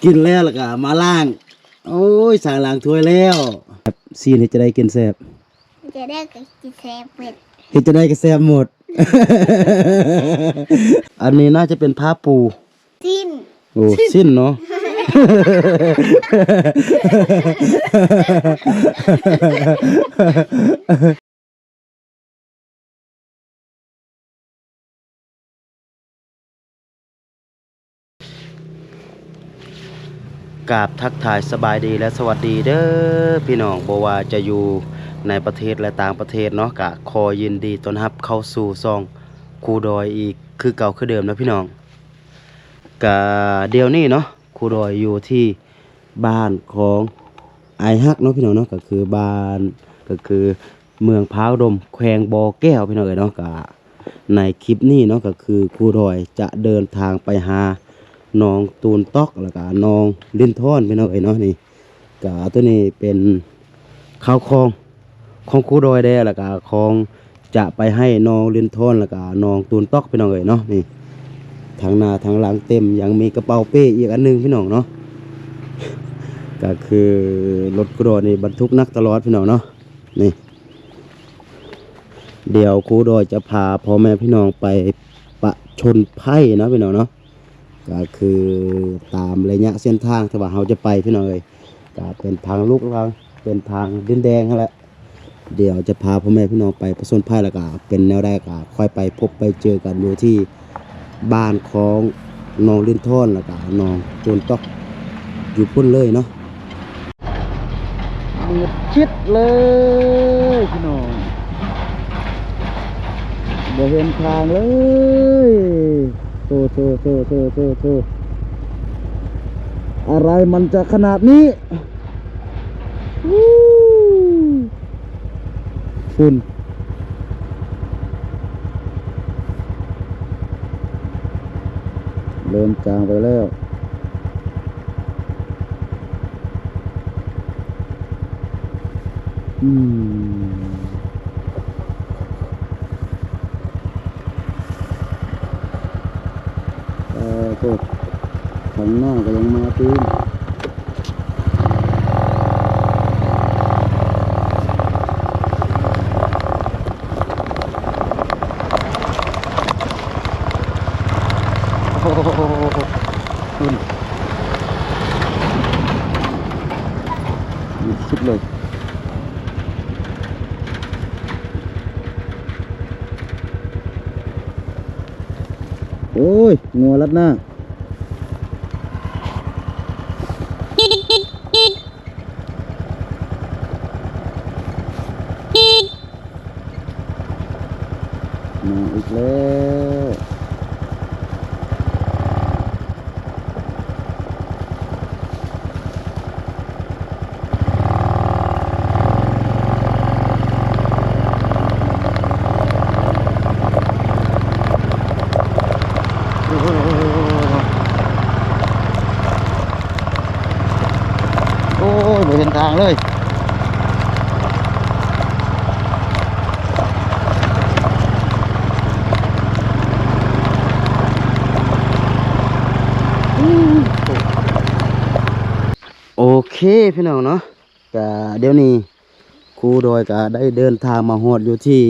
กินแล้วล่ะก็มาล้างโอ้ยสางล้างถ้วยแล้วซีนจะได้กินแซ่บจะได้กินแซ่บเป็ดเฮ็ดจะได้ก็แซ่บหมด อันนี้น่าจะเป็นผ้าปูสิ้นโอ้สิ้นเนาะ กราบทักทายสบายดีและสวัสดีเด้อพี่น้องบ่ว่าจะอยู่ในประเทศและต่างประเทศเนาะกะขอยินดีต้อนรับเข้าสู่ซองครูดอยอีกคือเก่าคือเดิมนะพี่น้องกะเดี๋ยวนี้เนาะครูดอยอยู่ที่บ้านของไอฮักเนาะพี่น้องเนาะก็คือบ้านก็คือเมืองพร้าวดมแขวงบ่อแก้วพี่น้องเอ้ยเนาะกะในคลิปนี้เนาะก็คือครูดอยจะเดินทางไปหาน้องตูนตอกแล้วก็น้องลิ้นท่อนพี่น้องเอ้ยเนาะนี่ก็ตัวนี้เป็นข้าวคองของครูดอยได้แล้วก็ของจะไปให้น้องลิ้นท่อนแล้วก็น้องตูนตอกพี่น้องเอ้ยเนาะนี่ทางหน้าทางหลังเต็มยังมีกระเป๋าเป้อีกอันนึงพี่น้องเนาะ ก็คือรถครูดอยนี่บรรทุกนักตลอดพี่น้องเนาะนี่เดี๋ยวครูดอยจะพาพ่อแม่พี่น้องไปประชนไพ่นะพี่น้องเนาะก็คือตามระยะเส้นทางที่ว่าเราจะไปพี่น้องเอ้ยก็เป็นทางลูกทางเป็นทางดินแดงนั่นแหละเดี๋ยวจะพาพ่อแม่พี่น้องไปประชนไพ่แล้วก็เป็นแนวแรกก็ค่อยไปพบไปเจอกันอยู่ที่บ้านของน้องลิ้นท่อนแล้วก็น้องตูนตอกอยู่พุ่นเลยเนาะมืดชิดเลยพี่น้องบ่เห็นทางเลยโตอะไรมันจะขนาดนี้ฝุ่นเริ่มจางไปแล้วก็ข้างหน้าก็ยังมาตีนโอ้โหคุณมีชิดเลยโอ้ยงัวลัดหน้ามาอีกแล้วโอ้ยไม่เห็นทางเลยโอเคพี่น้องเนาะก็เดี๋ยวนี้ครูดอยก็ได้เดินทางมาฮอดอยู่ที่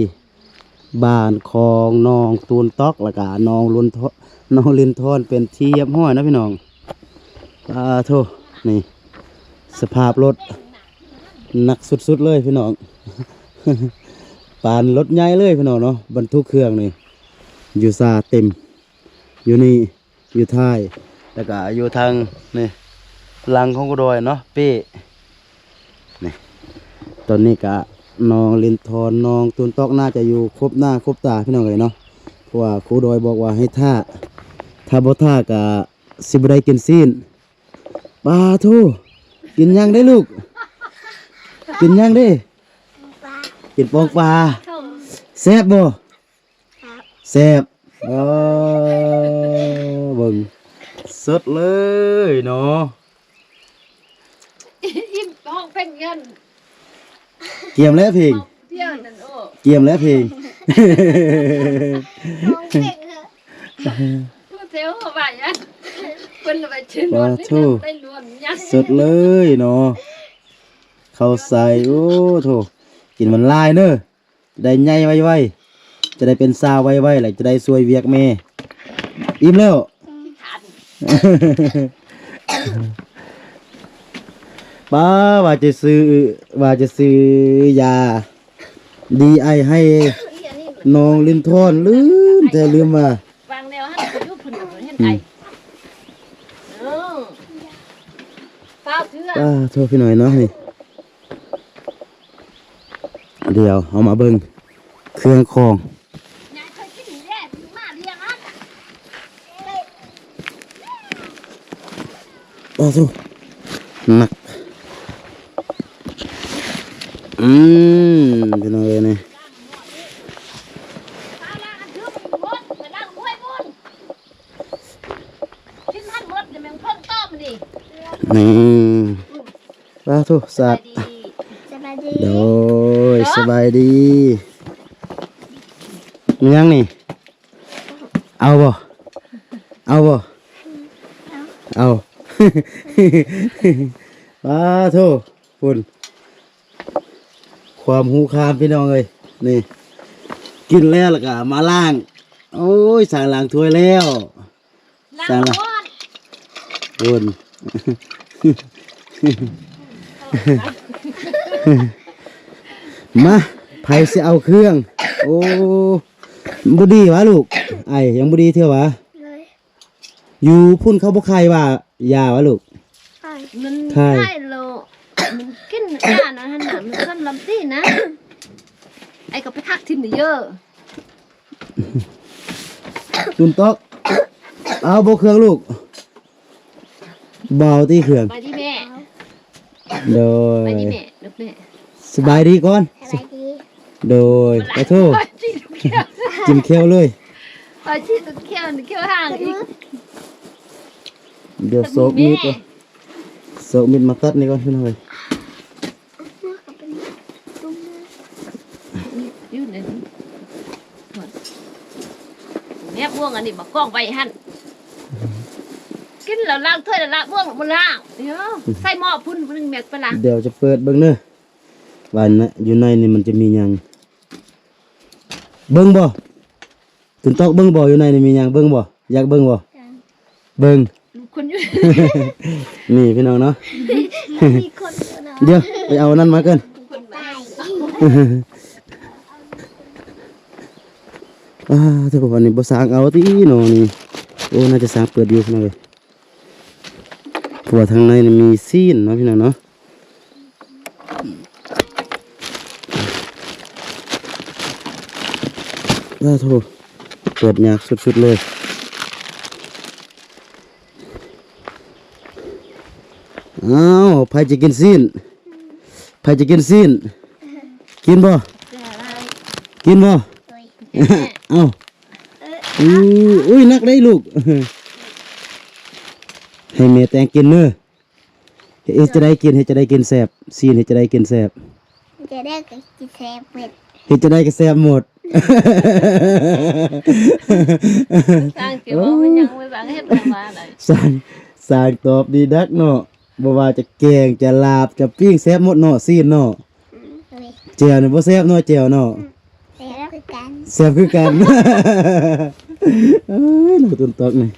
บ้านของน้องตูนตอกแล้วก็น้องลุนทน้องลินทอนเป็นที่เรียบร้อยนะพี่น้องโทษนี่สภาพรถหนักสุดๆเลยพี่น้อง ปานรถใหญ่เลยพี่น้องเนาะบรรทุกเครื่องนี่อยู่ซาเต็มอยู่นี่อยู่ท้ายแล้วก็อยู่ทางนี่หลังของกูดอยเนาะเป้นี่ตอนนี้กะน้องลินทอนน้องตูนตอกน่าจะอยู่ครบหน้าครบตาพี่น้องเลยเนาะเพราะว่าครูดอยบอกว่าให้ถ้าบ่ท่ากะสิบ่ได้กินซีนปลาทูกินยังได้ลูกกินยังได้กินปองปลาแซ่บบ่แซ่บเบิ่งสดเลยเนาะยิ้มห้องเป็นเงิน เกียมแล้วเพลง เที่ยวนั่นโอ้ เกียมแล้วเพลง น้องเก่งเหรอ พูดเท ลเอาไว้อะเพิ่นเอาไปชื่นวันนี้ได้รวมยัด สดเลยเนาะเข้าใส่โอ้โถกินมันลายเนอะได้ใหญ่ไวๆจะได้เป็นสาวไวๆแหละจะได้สวยเวียกแม่อิ่มแล้ว ทัน ป้าว่าจะซื้อยาดีไอให้น้องลินทอนลืมแต่ลืมว่าว างแนวให้อยู่เพิ่นเห็นไอ้เออฟ้าเถื่อ ป้าโทษพี่หน่อยเนาะนี่เดี๋ยวเอามาเบิ่งเครื่องคอง ยายเคยกินแย่มาเรียงอัน ป้าโทษหนักพี่น้องเอ้ยนี่ ฟ้าล่างอันเถื่อมันหมดแต่ล่างห้วยบุญชิ้นท่านหมดเดี๋ยวมันเพิ่งต้มดิ นี่ป้าโทษสัตว์ ดี สบายดี โดยสบายดีมียังนี่เอาบ่เอา ป้าโทษฝุ่นความหูคามพี่น้องเอ้ยนี่กินแล้วล่ะก็มาล้าง โอ้ยสั่งล้างถ้วยแล้ว ล่างหมด ฝุ่น มาไผสิเอาเครื่อง โอ้บ่ดีวะลูกไอ้ยังบ่ดีเท่าวะ เลย อยู่พุ่นเขาบ่ใครว่ายาวะลูก ไอ้ มัน ใช่ ได้โลมันกินอ่านนะฮะมันขึ้นลำตีนะไอ้ก็ไปทักทิมเยอะ ตุนตอกเอาบ่เครื่องลูกเบาที่เครื่อง ไปที่แม่ โดย ไปที่แม่ลูกแม่ สบายดีก่อน สบายดี โดยขอโทษ ไปที่ลูกเขียว จิ้มเคี้ยวเลย ไปที่ลูกเขียวลูกเขียวห่างอีก เดี๋ยวโซกมีดก่อนโซกมีดมาตัดนี่ก่อนพี่น้อย ยืนเลยเนี่ยบ่วงอันนี้มากล้องไปหั่นกินแล้วล้างถ้วยแล้วล้างบ่วงบ่ล้างเดี๋ยวใส่หม้อพุ่นนึงแม็กไปล้าง เดี๋ยวจะเปิดเบิ่งเด้อว่านะอยู่ในนี่มันจะมีหยังเบิ่งบ่ตุนตอกเบิ่งบ่อยู่ในนี่มีหยังเบิ่งบ่อยากเบิ่งบ่เบิ่ง คนอยู่ นี่พี่น้องเนาะ มีคนเดียวนะ เดี๋ยวไปเอานั่นมากัน คนไป ถ้าวันนี้บ่สร้างเอาที่เนาะนี่โอ้น่าจะสร้างเปิดอยู่พี่น้องเอ้ยเพราะว่าทางในนี่มีซีนเนาะพี่น้องเนาะโธ่เปิดยากสุดๆเลยอ้าวไผจะกินซีนกินบ่กินบ่ เอ้าอุ้ยนักได้ลูก ให้แม่แตงกินเนอะเฮ็ดจะได้กินแซ่บซีนเฮ็ดจะได้กินแซ่บ จะได้กินแซ่บเผ็ด เฮ็ดจะได้ก็แซ่บหมด สร้างเกี่ยวว่ามันยังไม่สร้างเฮ็ดมาอะไร สร้างตอบดีดักเนาะบ่ว่าจะแกงจะลาบจะปิ้งแซ่บหมดเนาะซีนเนาะ เลย แจ่วนี่บ่แซ่บเนาะแจ่วเนาะ แซ่บคือกัน แซ่บคือกัน เอ้ยหนูตุนตอกนี่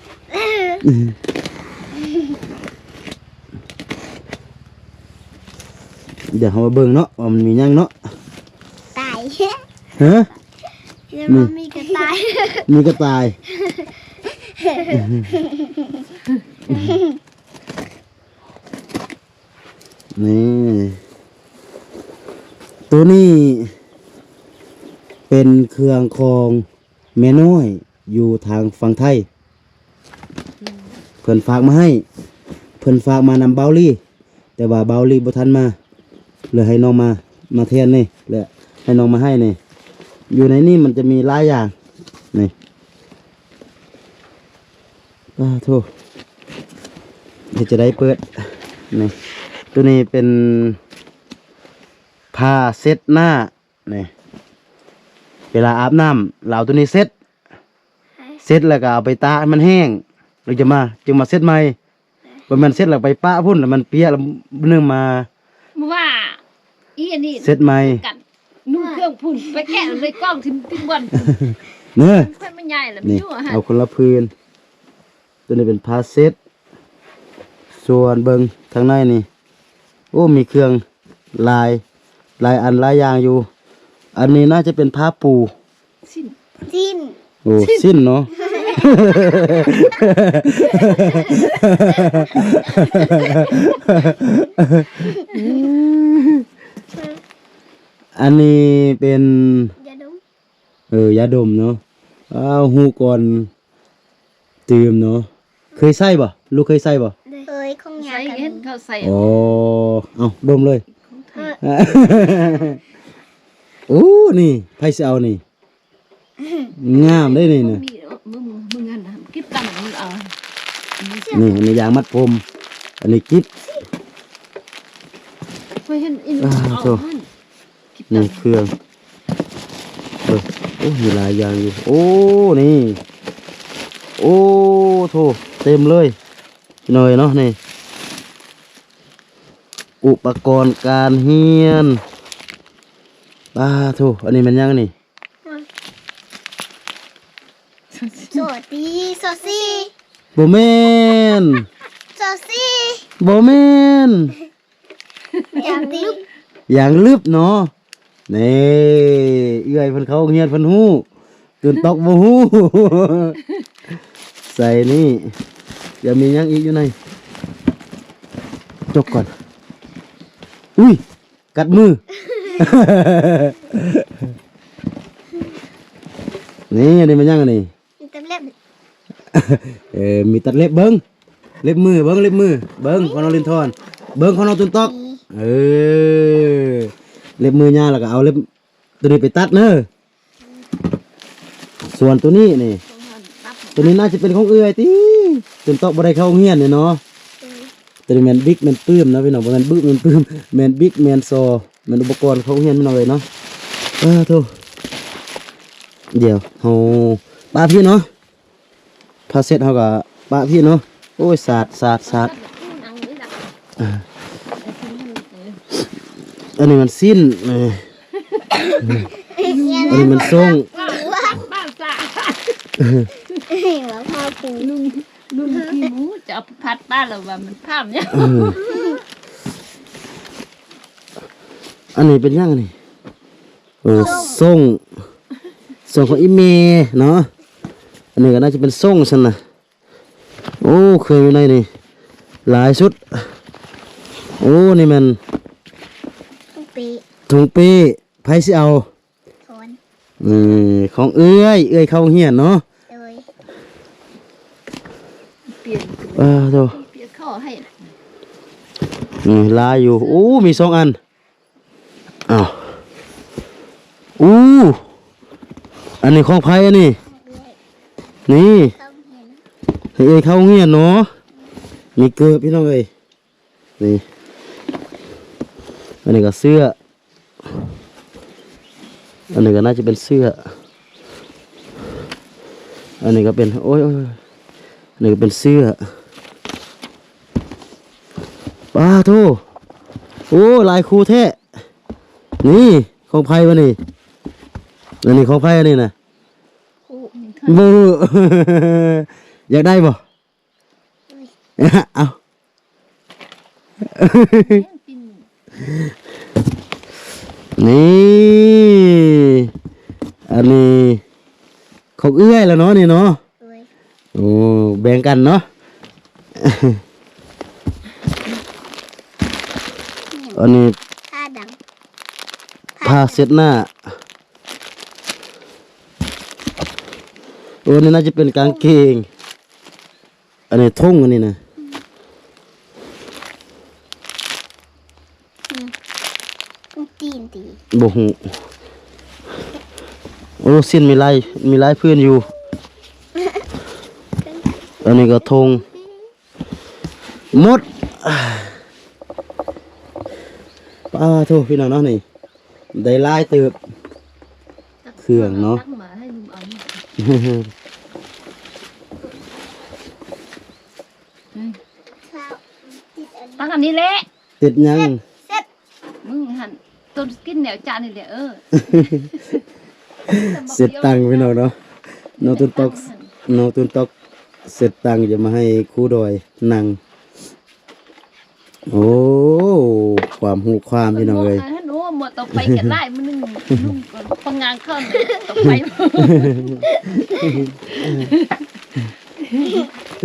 เดี๋ยวเรามาเบิ่งเนาะว่ามันมีหยังเนาะ ตาย ฮะ แล้วมันมีกระต่าย มีกระต่ายนี่ตัวนี้เป็นเครื่องคองแม่น้อยอยู่ทางฝั่งไทยเพิ่นฝากมาให้เพิ่นฝากมานำเบาลี่แต่ว่าเบาลี่บ่ทันมาเลยให้น้องมาแทนนี่เลยให้น้องมาให้นี่อยู่ในนี่มันจะมีหลายอย่างนี่โธ่เดี๋ยวจะได้เปิดนี่ตัวนี้เป็นผ้าเซ็ตหน้านี่เวลาอาบน้ำเราตัวนี้เซ็ตแล้วก็เอาไปตากให้มันแห้ง เราจะมาจึงมาเซตใหม่บ่แม่นเซตแล้วไปปะพุ่นแล้วมันเปียแล้วนึงมา ว่าอีอันนี้ เซตใหม่ กันนุ่งเครื่องพุ่นไปแกะเลยกล้องทิ้งบอล เน้อ ค่อยมันใหญ่แล้วมัน นี่ ยั่วฮะ เอาคนละพื้นตัวนี้เป็นผ้าเซตส่วนเบิงทางในนี่โอ้มีเครื่องลายอันหลายอย่างอยู่ อันนี้น่าจะเป็นผ้าปู สิ้น จิ้น โอ้สิ้นเนาะ อันนี้เป็น อย่าดม ยาดมเนาะอ้าวหูก่อนตื่มเนาะเคยใส่บ่ลูกเคยใส่บ่ เอ้ยคงอยา ใส่ ก เห็นเขาใส่ อ๋อเอาดมเลย ของไทย โอ้นี่ไผสิเอานี่งามได้นี่นะ มีมึงอันนะกิ๊บตังมึงเอา นี่อันนี้ยางมัดผมอันนี้กิ๊บ ไปเห็นอิน อ่า เอา โถ่ หั่นกิ๊บ นี่ ตัง เครื่องโอ้มีหลายอย่างอยู่โอ้นี่โอ้โถเต็มเลยหน่อยเนาะนี่อุปกรณ์การเรียนโถอันนี้มันยังนี่ สวัสดีโซซี่ บ่แม่น โซซี่ บ่แม่น อย่างดี อย่างลึบเนาะนี่เอื้อยเพิ่นเข้าโรงเรียนเพิ่นฮู้ตื่นตกบ่ฮู้ ใส่นี่อย่ามีหยังอีกอยู่ในจกก่อนอุ้ยกัดมือ นี่อันนี้มันยังอันนี้ เต็มเล็บ มีตัดเล็บเบิ้งเล็บมือเบิ้งเล็บมือเบิ้งของน้องลินทอนเบิ้งของน้องตุนตอกเล็บมือยาวแล้วก็เอาเล็บตัวนี้ไปตัดเนอะส่วนตัวนี้นี่ตัวนี้น่าจะเป็นของเอื้อยติตุนตอกบ่ได้เข้าโรงเรียนเนี่ยเนาะตัวนี้แมนบิ๊กแมนปื้มนะพี่น้องบ่แมนบึ้มแมนปื้มแมนบิ๊กแมนซอแมนอุปกรณ์เข้าโรงเรียนพี่น้องเลยเนาะโธ่เดี๋ยวเฮาป้าพี่เนาะพาเสร็จเฮาก็ป้าพี่เนาะโอ้ยสาดนังหรือหนัง อันนี้มันสิ้นอันนี้มันส่ง บ้าจ้า หัวพ่อปู ลุงพี่หมูจะเอาพัดบ้านเราว่ามันภาพเนี่ย อันนี้เป็นยังนี่ส่งของอีเมเนาะอันนี้ก็น่าจะเป็นส่งฉันนะโอ้เคยอยู่ในนี่หลายชุดโอ้นี่มัน ปี ถุงปีไผสิเอา คน ของเอื้อยเข้าเฮียนเนาะ เอ้ย เปลี่ยน โธ่ เปลี่ยนข้อให้ ลายอยู่โอ้มี2อันอ้าวอู้อันนี้ของไผอันนี้นี่ เขาเห็น ให้เข้าเงียนเนาะมีเกลือพี่น้องเอ้ยนี่อันนี้ก็เสื้ออันนี้ก็น่าจะเป็นเสื้ออันนี้ก็เป็นโอ้ยอันนี้ก็เป็นเสื้อป้าโธ่โอ้ลายครูแท้นี่ของไผ่วะนี่อันนี้ของไผ่อันนี้นะ คู่ บู อยากได้บ่ เอา ปิน นี่อันนี้ของเอื้อยแล้วเนาะนี่เนาะ เอ้ย โอ้แบ่งกันเนาะ อันนี้ ผ้าดัง ผ้าเช็ดหน้าโอ้นี่น่าจะเป็นกางเกงอันนี้ทุ่งอันนี้นะ ตีนตี บ่ฮู้โอ้สิ้นมีลายพื้นอยู่ อันนี้ก็ธงหมดป้าโทษพี่น้องเนาะนี่ได้ลายเติบ เครื่องเนาะ ตั้งมาให้ลุงเอา ตั้งอันนี้แหละ ติดยัง มึงหันต้นกินแนวจานนี่แหละเสร็จตังค์พี่น้องเนาะน้องตุนตอกเสร็จตังค์จะมาให้ครูดอยนั่งโอ้ความหูความพี่น้องเลย ให้หนูหมดต่อไปกันไล่มันนึงนุ่งก่อนปังงานเข้าต่อไป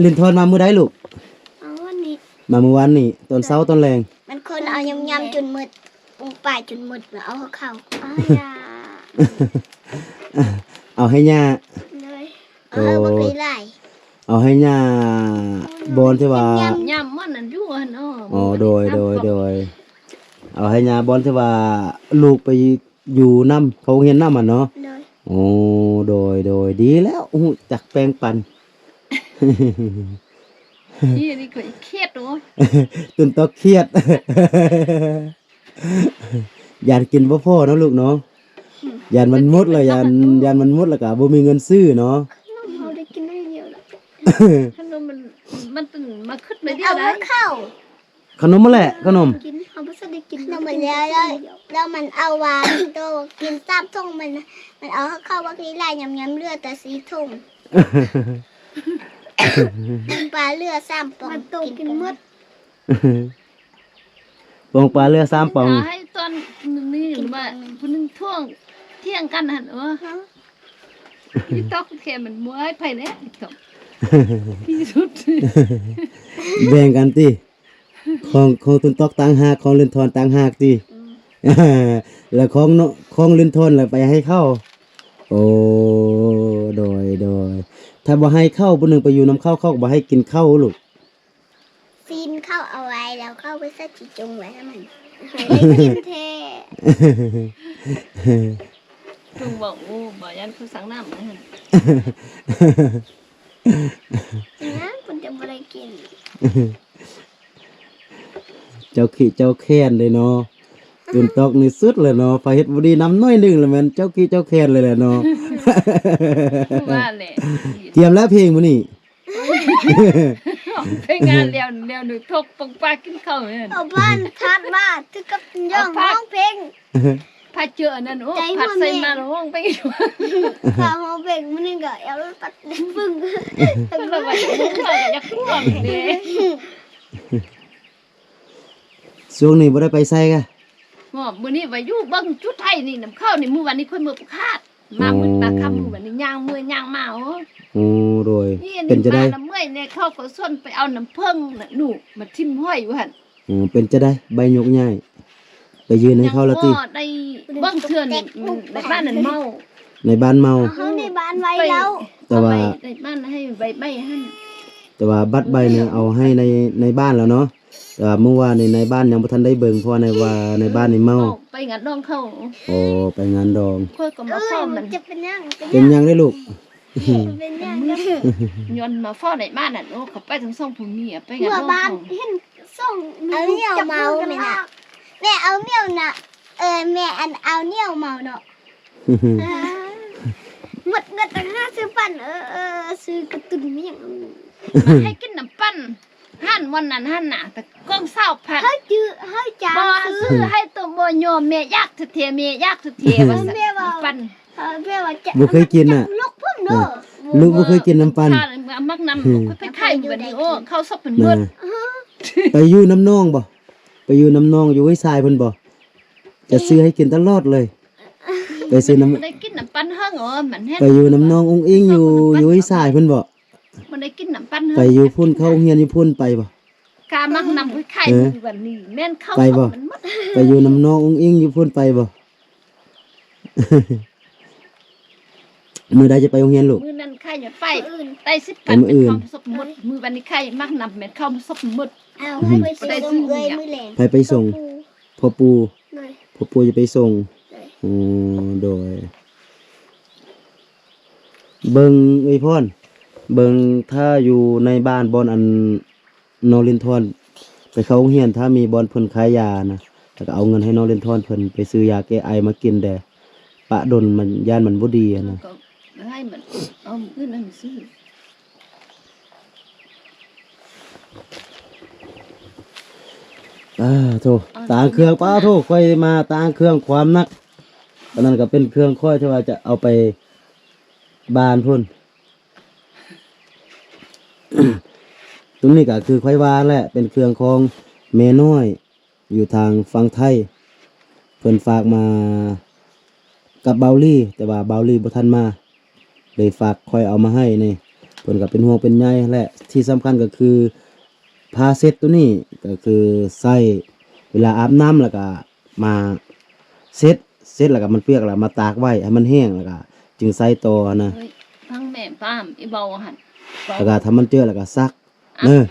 ลินทอนมามื้อใดลูก เอาวันนี้ มาเมื่อวานนี่ตอนเช้าตอนแรง มันคนเอายำๆจนหมดปุงป่ายจนหมดแล้วเอาเข้าอ้ายา เอาให้ย่า เลยเอาบักไล่ เอาให้ย่าบอนที่ว่า ย่ำมันนั่นอยู่เนาะ อ๋อโดยเอาให้ย่าบอนที่ว่าลูกไปอยู่น้ำเขาเห็นน้ำอ่ะเนาะ เลย โอ้โดยดีแล้วอู้จักแปลงปัน นี่นี่ก็เครียดโอ้ย ตุนตอกเครียด อยากกินบ่พอเนาะลูกเนาะยานมันหมดเลยยานมันหมดแล้วก็บ่มีเงินซื้อเนาะ เราได้กินได้เดียวแล้ว ขนมมันตึงมาขึ้นไปเดีย เอา วได้ เข้า ขนมมาแหละขนม กินเขาไม่ได้กินแล้วมันแล้วมันเอาวางโตกินซ้ำทุ่งมันเอาเข้าบักไล่ยำๆเลือดแต่สีทุ่งปลาเลือดซ้ำปองกินหมด ปองปลาเรือ3ปอง ให้ตอนนี้ว่าผู้นึงท่วงเที่ยงกันหั่นพี่ตอกแค่มันมวยไปแล้วตอกที่สุด แบ่งกันติของตุนตอกต่างหากของลินทอนต่างหากติ แล้วของลินทอนแล้วไปให้เข้าโอ้โดยถ้าบ่ให้เข้าผู้หนึงไปอยู่น้ำเข้าก็บ่ให้กินข้าวลูก ซีนเข้าเอาไว้แล้วเข้าไปใส่จีจงไว้ให้มันได้กินแท้ ลุงบอกโอ้บ่ยันเขาสั่งน้ำนะฮะ นะคุณจะไม่ได้กิน เจ้าขี้เจ้าแค้นเลยเนาะตุนตอกนี่สุดเลยเนาะพาเฮ็ดบ่ดีน้ำน้อยหนึงแล้วแม่นเจ้าขี้เจ้าแค้นเลยแหละเนาะ ว่าแหละ เตรียมแล้วเพลงมื้อนี้ ไปงานเลี้ยวหนูทกปงปลากินข้าวเนี่ย เอาบ้านทัดมาถึงกับย่องห้องเพลง พาเจอนั่นโอ้ผัดใส่มาแล้วห้องไปอยู่ ข้าวห้องเพลงมันนี่ก็เอาปัดฟึ่ง เราไปเราอยากร่วมเด้ ช่วงนี้บ่ได้ไปไสกะ หมอมื้อนี้ว่าอยู่เบิ่งชุดไทยนี่น้ำข้าวนี่มื้อวันนี้ค่อยมื้อคาดมามื้อตาค่ำมื้อวันนี้ย่างมื้อย่างมาโอ้ โอ้โดย นี่ เป็นจะได้ มาเมื่อยเนี่ยเขาก็ส่วนไปเอาน้ำเพิ่งน่ะหนูมาทิ่มห้อยอยู่หั่น เป็นจะได้ใบยกง่ายไปยืนให้เขาแล้วติ ยังบ่ได้เบิ่งเทื่อนี่มันในบ้านนั่นเมา ในบ้านเมา เขาในบ้านไว้แล้ว แต่ว่า เอไปในบ้านให้ใบหั่น แต่ว่าบัตรใบเนี่ยเอาให้ในบ้านแล้วเนาะแต่ว่าเมื่อวานในบ้านยังบ่ทันได้เบิ่งเพราะว่าในบ้านนี่เมา ไปงัดน้องเขา โอ้ไปงานดอง ค่อยก็มาฟ้อ มั มัน น จะเป็นยัง เป็นยังได้ลูก เป็นยัง ย้อนมาฟ้อในบ้านน่ะโอ้เขาไปถึงส่งผู้เมียไปงัด เมื่อ น้อง บ้าน เขา เห็นส่งเอาเหนียวเมาเลยนะแม่เอาเหนียวน่ะแม่อันเอาเหนียวเมาเนาะหมดเงินตั้ง50 ปันซื้อกระตุ้นไม่อย่าง มาให้กินน้ำปั้นหั่นวันนั้นหั่นน่ะแต่ก้องเศร้าพัด เฮ้ยจื้อเฮ้ยจ้า บ่ซื้อให้ตัวบ่ยอมแม่ยากเถียแม่ยากเถียว่าซั่นน้ำปั้น แม่ว่าจะ บ่เคยกินน่ะ ลูกพุ่มเด้อ ลูกบ่เคยกินน้ำปั่น ถ้ามักน้ำไปไข่บัดนี้โอ้เข้าซบเป็นมื น่ะ ด ไปอยู่น้ำนองบ่ไปอยู่น้ำนองอยู่ไว้ทรายเพิ่นบ่จะซื้อให้กินตลอดเลย ไปซื้อน้ำ ได้กินน้ำปั้นเฮิงมันเฮ็ด ไปอยู่น้ำนององค์อิงอยู่ไว้ทรายเพิ่นบ่ มันได้กินน้ำปั้น ไป เฮิง อยู่พุ่นเข้าโรงเรียนอยู่พุ่นไปบ่ กามักน้ำไปไข่บัดนี้แม่นเข้า ไปบ่ มันหมด ไปอยู่น้ำนององค์อิงอยู่พุ่นไปบ่ มื้อใดจะไปโรงเรียนลูก มื้อนั้นไข่อย่าไป อื่น ได้10 ปัน มื้อ เป็น อื่น ข้าวซบหมดมื้อวันนี้ไข่มักน้ำแม่นข้าวซบหมด เอาให้ไปซื้อเลยมือแหลง ไปส่งพ่อปู่ เลย พ่อปู่จะไปส่ง เลย อ๋อโดย เบิ่งเอ้ยพรเบิ่งถ้าอยู่ในบ้านบอนอันนอรินทอนไปเข้าโรงเรียนถ้ามีบอนเพิ่นขายยานะแล้วก็เอาเงินให้นอรินทอนเพิ่นไปซื้อยาแก้ไอมากินแด่ปะดนมันย่านมันบ่ดีอะนะ ก็ให้มันเอามื้อนั้นซื้อ โธ่ต่างเครื่องป้าโธ่ค่อยมาต่างเครื่องความนักตอนนั้นก็เป็นเครื่องค่อยที่ว่าจะเอาไปบ้านพุ่น ตรงนี้ก็คือค่อยวางแหละเป็นเครื่องของแม่น้อยอยู่ทางฝั่งไทยเพิ่นฝากมากับเบาลี่แต่ว่าเบาลี่บ่ทันมาเลยฝากค่อยเอามาให้นี่เพิ่นก็เป็นห่วงเป็นใยและที่สำคัญก็คือผ้าเช็ดตัวนี้ก็คือใส่เวลาอาบน้ำแล้วก็มาเช็ดแล้วก็มันเปียกแล้วมาตากไว้ให้มันแห้งแล้วก็จึงใส่ต่อนะ เฮ้ยพังแม่ป้ามอีเบาหันเบา แล้วก็ถ้ามันเจอแล้วก็ซักเนอะ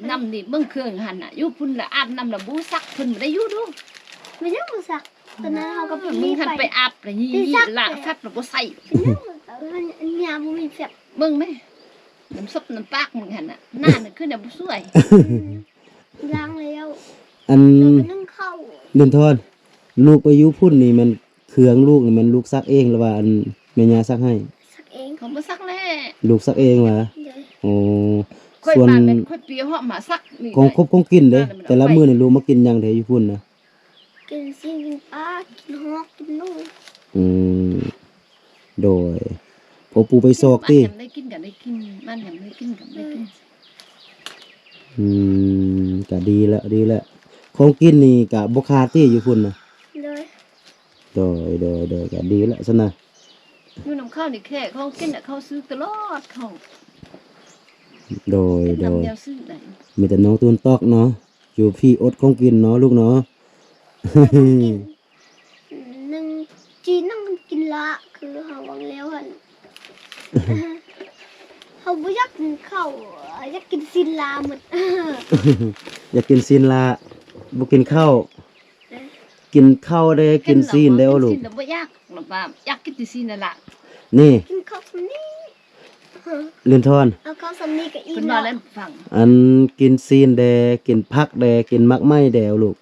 น้ำนี่เบิ่งเครื่องหันน่ะอยู่พุ่นละอาบน้ำละบูซักเพิ่นบ่ได้อยู่ดู ไม่ยังบ่ซักตอนนั้นเขาก็ มึ มี งหัน ไป ไปอาบละยี่ล้างซักแล้วบ่ใส่ ยาบ่มีเสียบ เบิ่งไหมน้ำซุปน้ำปากมึงหันน่ะหน้าน่ะคือน่ะบ่สวย ล้างแล้ว อัน แล้วก็นึ่งข้าว เดินทอนลูกไปอยุพุ่นนี่มันเครื่องลูกนี่มันลูกซักเองหรือว่าอันแม่ย่าซักให้ ซักเอง เขาบ่ซักแน่ ลูกซักเองวะ เลย โอ้ ค่อย ส่วน ปานเป็นค่อยเปียเหาะมาซักนี่ ของครบของกินเด้แต่ละมื้อนี่ลูกมากินหยังแท้อยู่พุ่นนะ กินซีกินปลากินฮอกกินนู อืมโดยพอปูไปซอกติ มันยังได้กินก็ได้กินมันยังได้กินก็ได้กิน อืมก็ดีแล้วของกินนี่ก็บ่ขาดติอยู่พุ่นน่ะ เลย โดยก็ดีแล้วซั่นน่ะ อยู่น้ำข้าวนี่แค่เขากินน่ะเขาซื้อตลอดเขา โดย น้ำเดียวซื้อได้ มีแต่น้องตูนตอกเนาะอยู่พี่อดของกินเนาะลูกเนาะ นึ่งจีนนั่งกินละคือเขาวางแล้วหันเขาไม่อยากกินข้าวอยากกินซินลาหมด อยากกินซีนละบ่กินข้าวกินข้าวได้กินซีนได้เอาลูก กินแล้วบ่อยากหรอกว่าอยากกินแต่ซีนนั่นล่ะ นี่ กินข้าวสำนี้ เรียนทอน เอาข้าวสำนี้กับอี เพิ่น น ว่าแล้วฟัง อันกินซีนแดกินผักแดกินมักไม้แดวลูก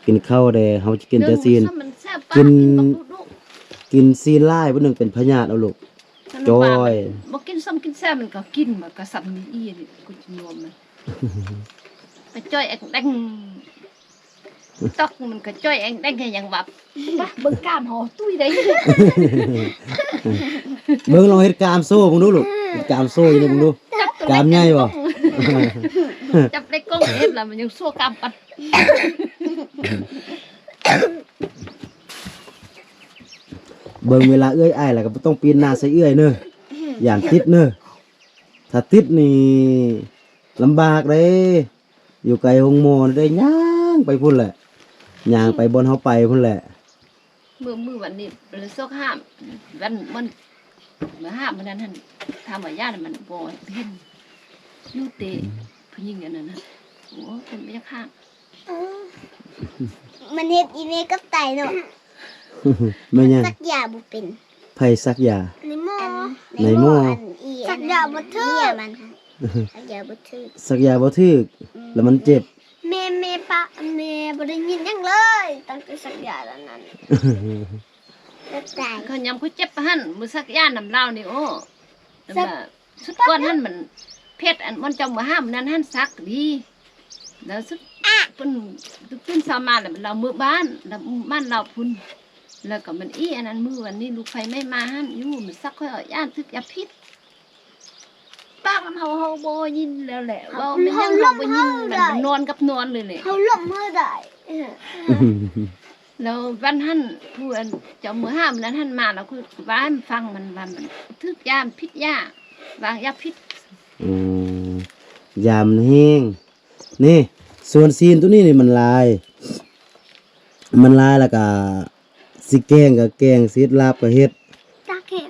กินข้าวแดเฮาจะกินแต่ซีน มันแซ่บปะ กิน บักดุ กินซีนหลายบ่หนึงเป็นพยาธิเอาลูก ๆ จอย บ่กินซ้ำกินแซ่บมันก็กินมันก็ซ้ำนี่อีนี่กูจะยอมมันไปจ้อยแองแดงตอกมันก็จ้อยแองแดงแค่หยังว่าปะเบิ่งกล้ามหอตุ้ยได้ เบิ่งลองเฮ็ดกามโซ่เบิ่งดูลูกเฮ็ดกามโซ่อยู่นี่เบิ่งดู จับตัว กล้ามใหญ่บ่ จับได้กล้องเอฟแล้วมันยังโซ่กล้ามปัด เบิ่งเวลาเอื้อยอ้ายแล้วก็บ่ต้องปีนหน้าใส่เอื้อยเด้ออย่านติดเด้อถ้าติดนี่ลำบากเด้อยู่ไกลห้องหมอนี่ได้ย่างไปพุ่นแหละย่างไปบนเฮาไปพุ่นแหละ มือวันนี้เลยโซ่ห้ามวันมันมาห้ามมันนั้นหั่นทำว่าญาติมันบ่เห็นอยู่เตะผู้หญิงอันนั้นน่ะโอ้เป็นไปจักข้าง มันเฮ็ดอีเมกับไตเนาะ แม่นยัง สักยาบ่เป็น ไผซักยา ในหม้อ ในหม้อ สักยาบ่ถือมันสักยาบ่ถือ ซักยาบ่ถึกแล้วมันเจ็บ แม่ปะแม่บ่ได้ยินหยังเลยตั้งแต่สักยาแล้วนั้นแล้วตาย เขายำเขาเจ็บปะหั่นมือสักย่านน้ำเหล้านี่โอ้แต่ว่าสุดก้อนหั่นมันเพชรอันมันจะมาห้ามนั้นหั่นซักดีแล้วสุดเป็นขึ้นสามาแล้วเรามือบ้านแล้วบ้านเราพุ่นแล้วก็มันอันนั้นมือวันนี้ลูกไฟไม่มาหั่นอยู่มันซักค่อยเอาย่านทึกยาพิษปากมันเฮาบ่ยินแล้วแหละว่าไม่ยังเราบ่ยินมันนอนกับนอนเลยแหละ เขาล้มเมื่อใด แล้ววันหั่นผู้อันเจ้ามือห้ามนั้นหั่นมาแล้วคือว่าให้มันฟังมันว่ามันทึกยามพิษยาวางยาพิษ อืมยามแห้งนี่ส่วนซีนตัวนี้นี่มันลาย แล้วก็สิแกงก็แกงสิลาบก็เฮ็ด ตาแข็ง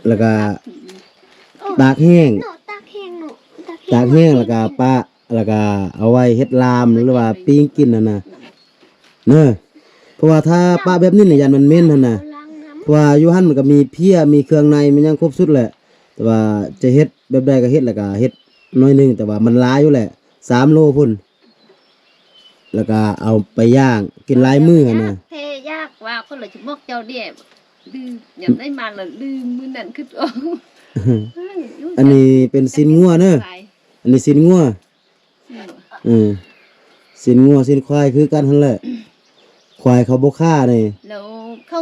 แล้วก็ตากแห้ง เนาะตาแข็งเนาะ ตากแห้งแล้วก็ปะแล้วก็เอาไว้เฮ็ดลามหรือว่าปิ้งกินนั่นน่ะเด้อเพราะว่าถ้าปะแบบนี้เนี่ยยันมันเหม็นหั่นน่ะ ล้างน้ เพราะว่าอยู่หั่นมันก็มีเพี้ยมีเครื่องในมันยังครบสุดแหละ แต่ว่าจะเฮ็ดแบบใดก็เฮ็ดแล้วก็เฮ็ดน้อยหนึงแต่ว่ามันหลายอยู่แหละ3โลพุ่นแล้วก็เอาไปย่างกินหลายมื้อหั่นน่ะ เทยากว่าก็เลยจะบอกเจ้าเดียลืมอย่างได้มาแล้วลืมมือนั่นคือตัว อันนี้เป็นซีนงัวเด้ออันนี้ซีนงัวอืม สินงัวสินควายคือกันหั่นแหละควายเขาบ่ฆ่านี่ แล้วเขา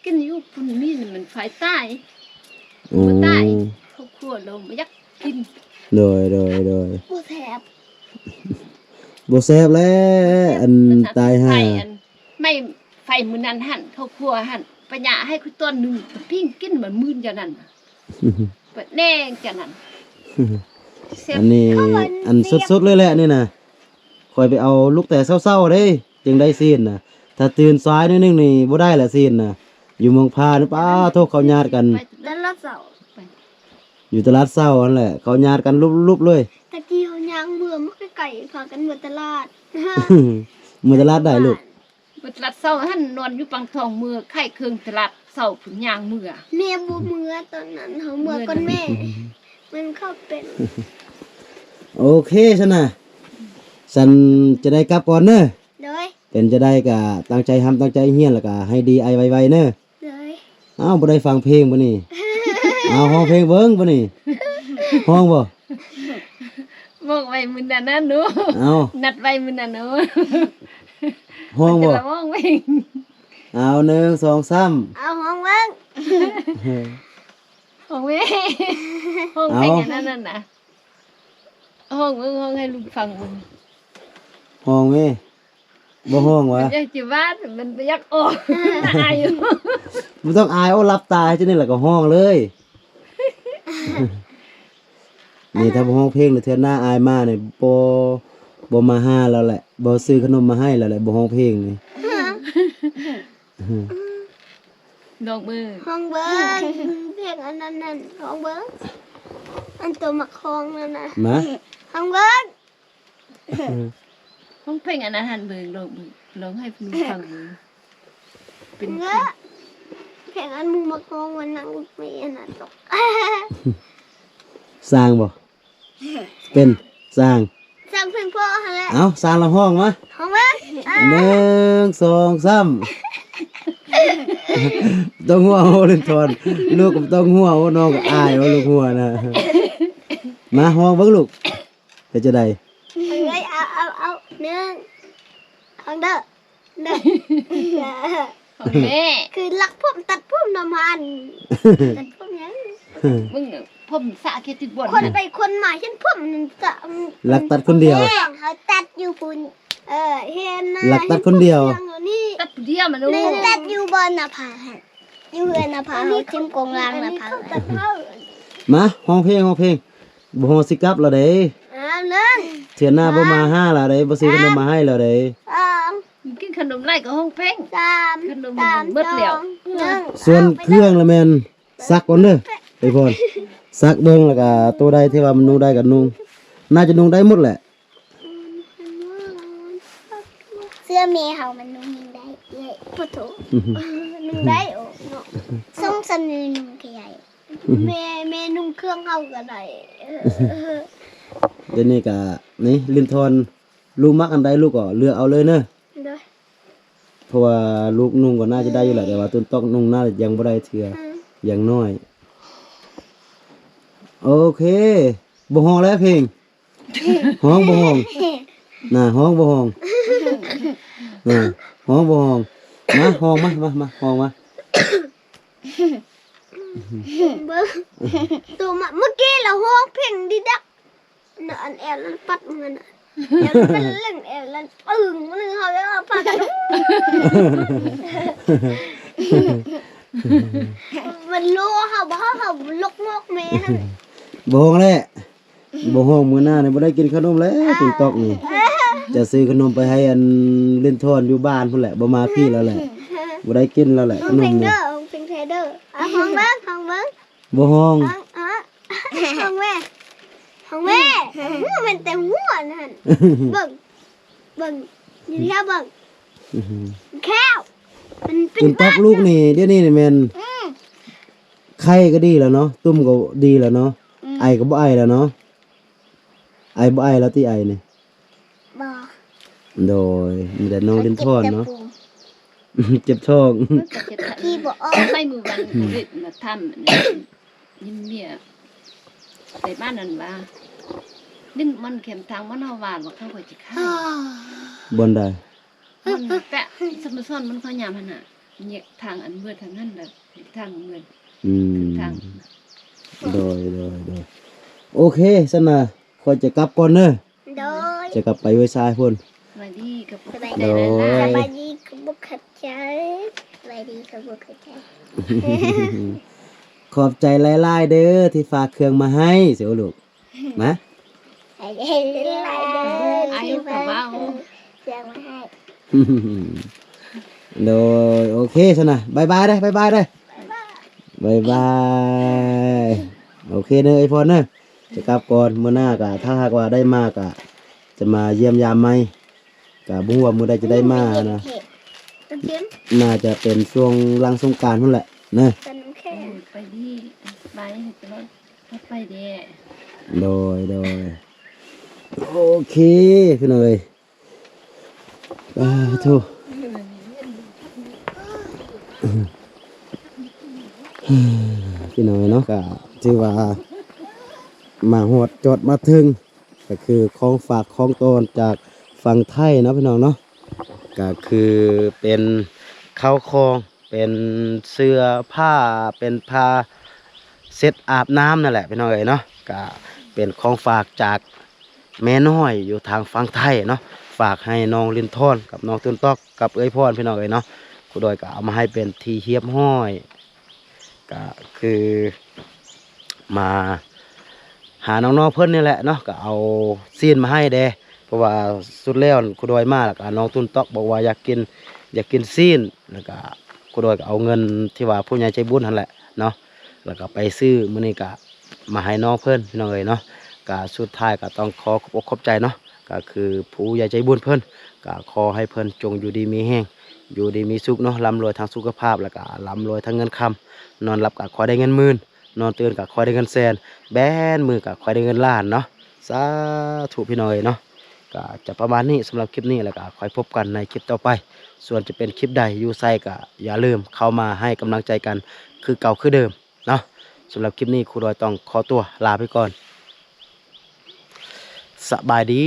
กินอยู่พุ่นมีนี่มันไฟใต้ อ๋อ บ่ใต้เขาครัวเราบ่อยากกิน โดย บ่แถบ บ่แซ่บแล้วอันตายห่า ไฟอันไม่ไฟมื้อนั้นหั่นเขาครัวหั่นปัญญาให้คือต้นหนึงปิ้งกินเหมือนมื้นจังนั้นน่ะเปิดแดงจังนั้นเสียบ อันนี้อันสดๆเลยแหละนี่นะคอยไปเอาลูกแต่เศร้าๆเด้จึงได้ซีนนะถ้าตื่นสายนิดนึงนี่บ่ได้ละซีนนะอยู่เมืองพานี่ป้าโทษเขาญาติกัน ไป แล้วเราเสา ไป อยู่ตลาดเศร้านั่นแหละเขาญาติกันลุบๆเลย ตะกี้เขาย่างเบื่อมันก็ไก่พากันหมดตลาด มือตลาดได้ลูก เปิดตลาดเช้าหั่นนอนอยู่ปังทองมือไข่เครื่องตลาดเช้าผุนยางมือ แม่บ่เมื่อตอนนั้นเขาเมื่อก่อนแม่ มันเข้าเป็น โอเคฉันนะฉันจะได้กลับก่อนเนอะ โดย เป็นจะได้ก็ตั้งใจทำตั้งใจเฮียนแล้วก็ให้ดีไอไวๆเนอะ โดย อ้าวบ่ได้ฟังเพลงบ่นี่ เอาห้องเพลงเบิ่งบ่นี่ห้องบ่ บอกไว้มื้อนั้นนะหนู เอา นัดไว้มื้อนั้นหนู ห้องบ่ จะละมองไว้ เอา1 2 3 เอาห้องเบิ่ง ห้องแม่ห้องเพลงอันนั้นน่ะนะห้องมึงห้องให้ลูกฟังมึง ห้องแม่บ่ห้องวะ มันอยากจะว่ามันไปยักออกอายอยู่ บ่ต้องอายเอารับตาให้จังนี่แหละก็ห้องเลย นี่ถ้าบ่ห้องเพลงแล้วเทื่อหน้าอายมานี่บ่มาหาแล้วแหละบ่ซื้อขนมมาให้แล้วแหละบ่ห้องเพลงนี่ ดอกมือ ห้องเบิ่งเพียงอันนั้นนั่นห้องเบิ่งอันตัวมักคองนั่นน่ะ มา ห้องเบิ่ง ห้องเพลงอันนั้นหันเบิ่งดอกมือร้องให้ลูกฟังมึงเป็น เงอะเพียงอันมูมักคองวันนั้นมีอันนั้นตก สร้างบ่เป็นสร้าง สั่งเพียงพ่อหั่นแหละ เอาสร้างลำห้องมา ห้องเบิ่ง 1 2 3 ต้องหัวโหเล่นทอนลูกก็ต้องหัวโหน้องก็อายว่าลูกหัวนะ มาห้องเบิ่งลูกเฮ็ดจะได้ เฮ้ยเอาหนึ่งห้องเด้อเด้อ ของแม่ คือลักผมตัดผมน้ำมันตัดผมยัง มึงผมสะเกติบ่น คนไปคนมาฉันผมมันจะ ลักตัดคนเดียว แม่เขาตัดอยู่คุณเห็นนะ ลักตัดคนเดียว นี่ ตัดเดียวมันลู นี่ ก ตัดอยู่บนหน้าผาอยู่เฮือนหน้าผาเขาทิ่มกงลางหน้าผาตัดเท่า มาห้องเพลงบ่ห้องสิกลับแล้วเด้ หนึ่ง เทื่อหน้าบ่มาหาแล้วเด้บ่ซื้อขนมมาให้แล้วเด้ สอง กินขนมไล่กับห้องเพลง สาม ขนมมันเบิดแล้ว หนึ่ง ส่วนเครื่องละแม่นซักก่อนเด้อไปพรซักเบิ่งแล้วก็ตัวใดที่ว่ามันนุ่งได้ก็นุ่งน่าจะนุ่งได้หมดแหละ เสื้อเมย์เขามันนุ่งได้ใหญ่ปะโถนุ่งได้โอ้เนาะส่งสนุนนุ่งใหญ่เมย์นุ่งเครื่องเขาก็ได้ เดี๋ยวนี้ก็นี่ลินทอนลูกมักอันใดลูกก็เลือกเอาเลยเนอะ เด้อ เพราะว่าลูกนุ่งก็น่าจะได้อยู่แหละแต่ว่าต้นตอกนุ่งน่าจะยังบ่ได้เทื่ออย่างน้อย โอเคบ่ฮ้องแล้วเพลงฮ้องบ่ฮ้องน่ะฮ้องบ่ฮ้องฮ้องบ่ฮ้องมาฮ้องมาฮ้องมา เบิ่งตัวมาเมื่อกี้เราห้องเพลงดิดักน่ะอันแอลลันปัดมันน่ะแอลเป็นเล่นแอลลันปึ้งมันเขาแล้วปัดมันโลเขาบ่เขาลกงอกแม่หั่น บ่ฮ้องแล้วบ่ฮ้องมื้อหน้านี่บ่ได้กินขนมแล้วต้นตอกนี่จะซื้อขนมไปให้อันเล่นทอนอยู่บ้านพุ่นแหละบ่มาพี่แล้วแหละบ่ได้กินแล้วแหละข ห้อง น เพล ม ง นี่ เด้อห้องเพลงเทเด้อห้องเบิ่งห้องเบิ่ง บ่ฮ้อง ห้องแม่ห้องแม่หัวมันแต่หัวนั่นเบิ่งอยู่แค่เบิ่งแค่วมันเป็ ต้ น นตอกลูกนี่เดี๋ยวนี้นี่แม่นไข่ก็ดีแล้วเนาะตุ้มก็ดีแล้วเนาะไอก็บ่ไอแล้วเนาะไอบ่ไอแล้วที่ไอนี่ บ่ โดยมีแต่น้องเล่นทอนเนาะ เจ็บท้อง พี่บ่ออก ใส่มือวันเด็ดมาทำยิ้มเมียแต่บ้านนั้นว่านึ่งมันเข็มทางมันเอาหวานว่าเขาก็จะฆ่า บนใด มันแปะสมซ้อนมันก็ยามหั่นน่ะแยกทางอันเบิดทางนั้นน่ะทางเงิน อืม ทาง โดยโอเคสนะขอยจะกลับก่อนเด้อ โดย จะกลับไปไว้ชายพุ่น สวัสดีกับ สบาย โด ดี ย สบายดีกับบุกขัดใจสบายดีกับบุกขัดใจ ขอบใจหลายๆเด้อที่ฝากเครื่องมาให้เสียวลูกมา สบายดีหลายเด้อ อายุกับเบา เสียงมาให้ โดยโอเคสนะบายบายได้อบายบายได้อบายบายโอเคเนอะไอพรเนอะจะกลับก่อนมื้อหน้ากะถ้าหากว่าได้มากะจะมาเยี่ยมยามไหมกะบุ้งว่ามื้อใดจะได้มานะ ต้นเทียม น่าจะเป็นช่วงหลังสงกรานต์นั่นแหละเนอะ ต้นน้ำแข็ โอ้ ง ยไปดีไปตลอดไปเด้ โดยโอเคพี่หน่อยทุกพี่หน่อยเนาะก็ที่ว่ามาหอดจอดมาถึงก็คือของฝากของตนจากฝั่งไทยเนาะพี่น้องเนาะก็คือเป็นข้าวของเป็นเสื้อผ้าเป็นผ้าเซ็ตอาบน้ำนั่นแหละพี่น้องเอ๋ยเนาะก็เป็นของฝากจากแม่น้อยอยู่ทางฝั่งไทยเนาะฝากให้น้องลินทอนกับน้องต้นตอกกับเอ้ยพรพี่น้องเอ๋ยเนาะครูดอยก็เอามาให้เป็นทีเฮียบห้อยก็คือมาหาน้องๆเพิ่นนี่แหละเนาะก็เอาซีนมาให้เด้เพราะว่าสุดแล้วครูดอยมาแล้วก็น้องต้นตอกบอกว่าอยากกินซีนแล้วก็ครูดอยก็เอาเงินที่ว่าผู้ใหญ่ใจบุญนั่นแหละเนาะแล้วก็ไปซื้อมื้อนี้ก็มาให้น้องเพิ่นพี่น้องเอ๋ยเนาะก็สุดท้ายก็ต้องขอขอบอกขอบใจเนาะก็คือผู้ใหญ่ใจบุญเพิ่นก็ขอให้เพิ่นจงอยู่ดีมีแห้งอยู่ดีมีสุขเนาะร่ำรวยทางสุขภาพแล้วก็ร่ำรวยทางเงินคำนอนหลับก็ขอได้เงินหมื่นนอนตื่นก็ขอได้เงินแสนแบนมือก็ขอได้เงินล้านเนาะสาธุพี่น้องเอ๋ยเนาะก็จะประมาณนี้สำหรับคลิปนี้แล้วก็ขอให้พบกันในคลิปต่อไปส่วนจะเป็นคลิปใดอยู่ไซก็อย่าลืมเข้ามาให้กำลังใจกันคือเก่าคือเดิมเนาะสำหรับคลิปนี้ครูดอยต้องขอตัวลาไปก่อนสบายดี